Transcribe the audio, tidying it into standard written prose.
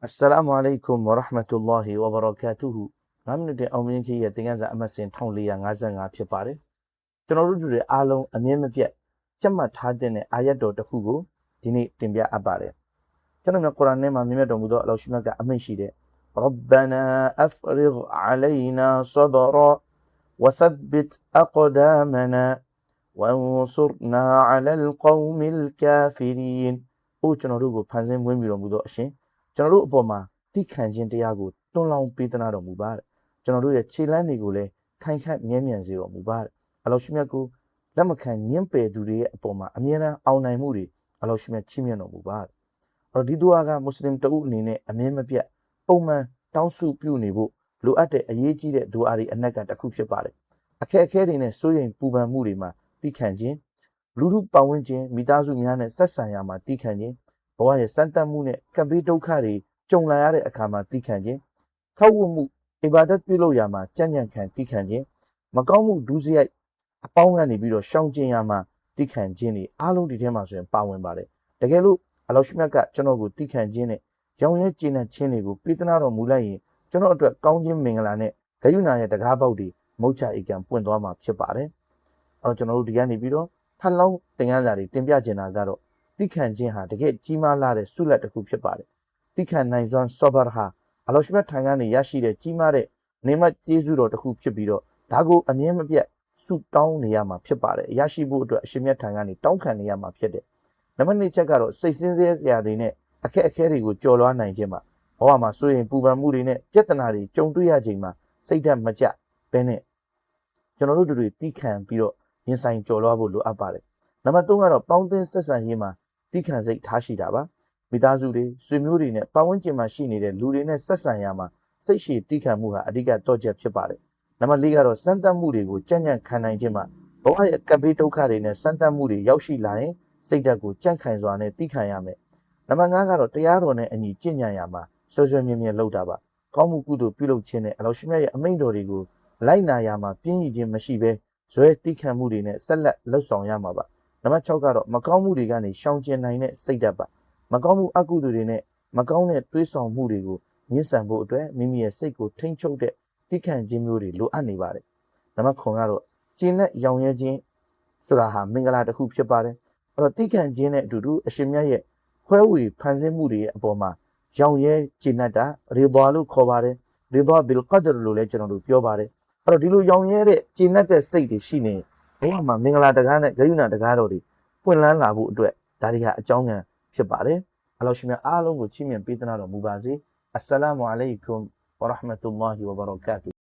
Assalamu alaikum wa rahmatullahi wa barakatuhu 9 မိနစ်တင်အောင်မြင်ကြီးရဲ့သင်ခန်းစာအမှတ်စဉ်1455ဖြစ်ပါတယ်ကျွန်တော်တို့တွေအားလုံးအမြင်မပြတ်ကြက်မှတ်ထားတဲ့အာယတ်တော်တစ်ခုကိုဒီနေ့တင်ပြအပ်ပါတယ်ကျွန်တော်ကုရ်အာန်ထဲမှာမြင်မြတ်တော်မူသောအလောရှိမြတ်ကအမိန့်ရှိတဲ့ Rabbana afrigh alayna sabra wa thabbit aqdamana wansurna ala alqawmi alkafirin အိုကျွန်တော်တို့ကိုဖန်ဆင်းမွေးမြူတော်မူသောအရှင်ကျွန်တော်တို့အပေါ်မှာတိခံခြင်းတရားကိုတွန်းလောင်းပေးသနာတော်မူပါကျွန်တော်တို့ရဲ့ခြေလမ်းတွေကိုလည်းခိုင်ခန့်မြဲမြံစေတော်မူပါအလောရှိမြတ်ကိုလက်မခံညှင်းပယ်သူတွေရဲ့အပေါ်မှာအမြဲတမ်းအောင်နိုင်မှုတွေအလောရှိမြတ်ချီးမြှင့်တော်မူပါအဲ့တော့ဒီဒူအာကမွတ်စလင်တအုပ်အနေနဲ့အမြဲမပြတ်ပုံမှန်တောင်းစုပြုနေဖို့လိုအပ်တဲ့အရေးကြီးတဲ့ဒူအာတွေအနက်ကတစ်ခုဖြစ်ပါတယ်အခက်အခဲတွေနဲ့စိုးရိမ်ပူပန်မှုတွေမှာတိခံခြင်းလူထုပတ်ဝန်းကျင်မိသားစုများနဲ့ဆက်ဆံရမှာတိခံခြင်းဘဝရဲ့စံတတ်မှုနဲ့ကပ်ဘေးဒုက္ခတွေကြုံလာရတဲ့အခါမှာတိခံခြင်းထောက်ဝမှုအီဘာဒတ်ပြုလုပ်ရမှာကြံ့ကြံ့ခံတိခံခြင်းမကောင်းမှုဒုစရိုက်အပေါင်းကနေပြီးတော့ရှောင်ကျဉ်ရမှာတိခံခြင်းတွေအားလုံးဒီထဲမှာဆိုရင်ပါဝင်ပါတယ်တကယ်လို့အလောရှိမြတ်ကကျွန်တော်ကိုတိခံခြင်းနဲ့ရောင်ရဲကျဉ်းတဲ့ခြင်းတွေကိုပေးသနာတော်မူလိုက်ရင်ကျွန်တော်အတွက်ကောင်းခြင်းမင်္ဂလာနဲ့ဂယုဏရဲ့တကားပေါက်တွေမုတ်ချဧကံပွင့်သွားမှာဖြစ်ပါတယ်အဲ့တော့ကျွန်တော်တို့ဒီကနေပြီးတော့ထပ်လောင်းသင်ခန်းစာတွေတင်ပြချင်တာကတော့တိခံခြင်းဟာတကယ်ကြီးမားလာတဲ့ဆုလက်တစ်ခုဖြစ်ပါတယ်တိခံနိုင်စွမ်းဆောဘာဟာအလောရှိမြတ်ထံကနေရရှိတဲ့ကြီးမားတဲ့နေမကျေးဇူးတော်တစ်ခုဖြစ်ပြီးတော့ဒါကိုအမြဲမပြတ်ဆုတောင်းနေရမှာဖြစ်ပါတယ်ရရှိဖို့အတွက်အရှင်မြတ်ထံကနေတောင်းခံနေရမှာဖြစ်တယ်နံပါတ်2ချက်ကတော့စိတ်ဆင်းရဲစရာတွေနဲ့အခက်အခဲတွေကိုကျော်လွှားနိုင်ခြင်းမှာဘဝမှာဆိုရင်ပူပန်မှုတွေနဲ့ပြဿနာတွေကြုံတွေ့ရချိန်မှာစိတ်ဓာတ်မကျဘဲနဲ့ကျွန်တော်တို့တွေတိခံပြီးတော့ရင်ဆိုင်ကျော်လွှားဖို့လိုအပ်ပါတယ်နံပါတ်3ကတော့ပေါင်းသင်းဆက်ဆံရေးမှာတိခံစိတ်ထားရှိတာပါမိသားစုတွေဆွေမျိုးတွေနဲ့ပတ်ဝန်းကျင်မှာရှိနေတဲ့လူတွေနဲ့ဆက်ဆံရမှာစိတ်ရှည်တိခံမှုဟာအဓိကတော့ချက်ဖြစ်ပါတယ်နံပါတ်4ကတော့စမ်းသပ်မှုတွေကိုကြံ့ကြံ့ခံနိုင်ခြင်းမှာဘဝရဲ့ကပ်ဘေးဒုက္ခတွေနဲ့စမ်းသပ်မှုတွေရောက်ရှိလာရင်စိတ်ဓာတ်ကိုကြံ့ခိုင်စွာနဲ့တိခံရမယ်နံပါတ်5ကတော့တရားတော်နဲ့အညီကျင့်ကြံရမှာဆွဆွမြဲမြဲလုပ်တာပါကောင်းမှုကုသိုလ်ပြုလုပ်ခြင်းနဲ့အလောရှိမြတ်ရဲ့အမိန့်တော်တွေကိုလိုက်နာရမှာပြင်းရည်ခြင်းမရှိဘဲဇွဲတိခံမှုတွေနဲ့ဆက်လက်လှုပ်ဆောင်ရမှာပါနံပါတ်6ကတော့မကောင်းမှုတွေကနေရှောင်ကျဉ်နိုင်တဲ့စိတ်ဓာတ်ပါမကောင်းမှုအကုသိုလ်တွေနဲ့မကောင်းတဲ့တွေးဆောင်မှုတွေကိုညှဉ်းဆန်ဖို့အတွက်မိမိရဲ့စိတ်ကိုထိန်းချုပ်တဲ့တိခံခြင်းမျိုးတွေလိုအပ်နေပါတယ်နံပါတ်9ကတော့ကျင့်တဲ့ရောင်ရဲခြင်းဆိုတာဟာမင်္ဂလာတစ်ခုဖြစ်ပါတယ်အဲ့တော့တိခံခြင်းနဲ့အတူတူအရှင်မြတ်ရဲ့ခွဲဝေဖန်ဆင်းမှုတွေရဲ့အပေါ်မှာရောင်ရဲကျင့်တတ်တာရီဒါလို့ခေါ်ပါတယ်ရီဒါဘီလ်ကဒ်လို့လည်းကျွန်တော်တို့ပြောပါတယ်အဲ့တော့ဒီလိုရောင်ရဲတဲ့ကျင့်တတ်တဲ့စိတ်တွေရှိနေဘဝမှာမင်္ဂလာတကားနဲ့ဂယုဏတကားတော်တွေပွင့်လန်းလာဖို့အတွက်ဒါတွေဟာအကြောင်းခံဖြစ်ပါတယ်အလောရှိမြတ်အားလုံးကိုချီးမြှင့်ပေးသနာတော်မူပါစေအစ္စလာမုအလိုင်ကွမ်ဝရဟ်မတုလ္လာဟီဝဘရကာတူ